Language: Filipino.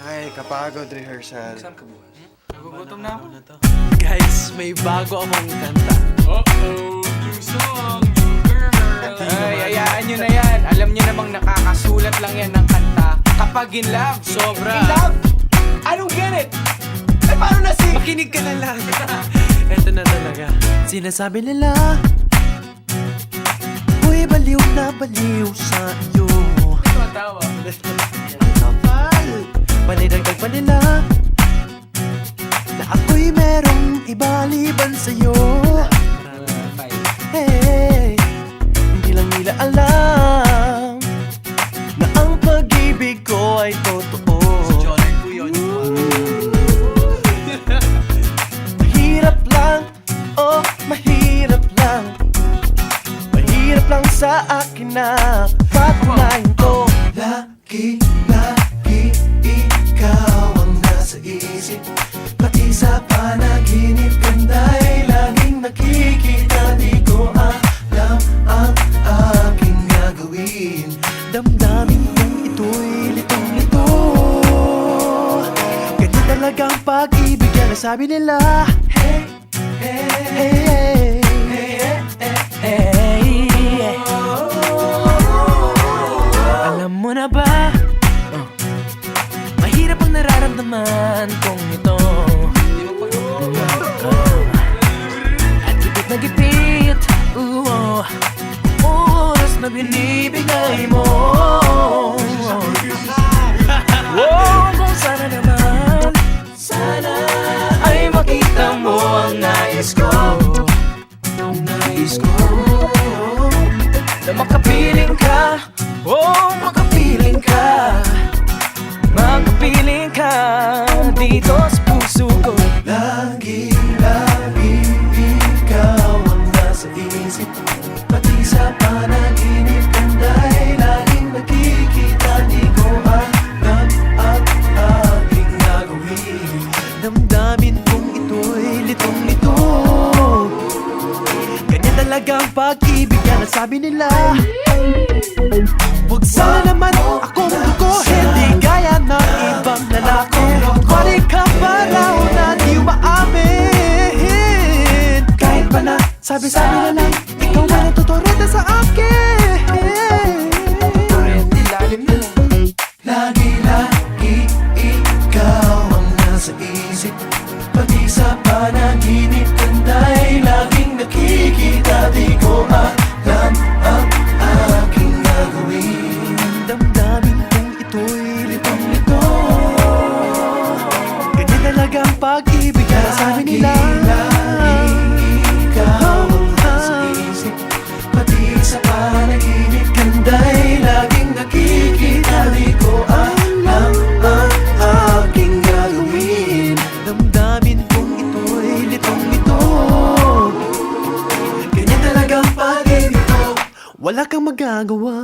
Ay, kapagod rehearsal. Saan ka bukas? Nagugutom na ako. Guys, may bago akong kanta. Uh-oh! New song, new girl! Ay, hayaan nyo na yan. Alam nyo namang nakakasulat lang yan ng kanta. Kapag in love. Sobra. In love? I don't get it. Eh, paano na si... Makinig ka na lang. Eto na talaga. Sinasabi nila, uy, baliw na baliw sa iyo. Tumatawa. Ang kapal. Panidagdag pa nila na ako'y merong ibaliban sa'yo. Hey, hindi lang nila alam na ang pag-ibig ko ay totoo. Mahirap lang, oh mahirap lang. Mahirap lang sa akin na patunayan to. Lagi, lagi ikaw ang nasa isip. Pati sa panaginip kanday laging nakikita. Di ko alam ang aking gagawin. Damdamin kong ito'y litong-lito. Ganyan talagang pag-ibig yan ang sabi nila. Hey, hey, hey, hey, hey, hey. Alam mo na ba? Mahirap ang nararamdaman kong ito. At gipit na gipit, oras na binibigay mo. Kung sana naman, sana ay makita mo ang nais ko. Nais ko na makapiling ka, makapiling ka. Makapiling ka dito sa puso ko. Lagi, lagi ikaw ang nasa isip. Pati sa panaginip kanday laging nakikita. Di ko alam at aking gagawin. Damdamin kong ito'y litong-lito. Ganyan talagang pag-ibig yan ang sabi nila. Huwag sana naman akong duguhin, di gaya ng ibang lalaki. Balik ka pa raw na di maamin. Kahit pa na sabi-sabi na lang, ikaw na natutorete sa akin. Torrente, lalim na lang. Lagi, lagi ikaw ang nasa isip. Pati sa panaginip kanday laging nakikita. Di ko alam ang aking gagawin. Damdamin kong ito'y litong-lito. Ganyan talaga ang pag-ibig na sabi nila. Lagi ikaw ang nasa isip. Pati sa panaginip kanday laging nakikita. Di ko alam ang aking gagawin. Damdamin kong ito'y litong-lito. Ganyan talaga ang pag-ibig ko. Wala kang magagawa.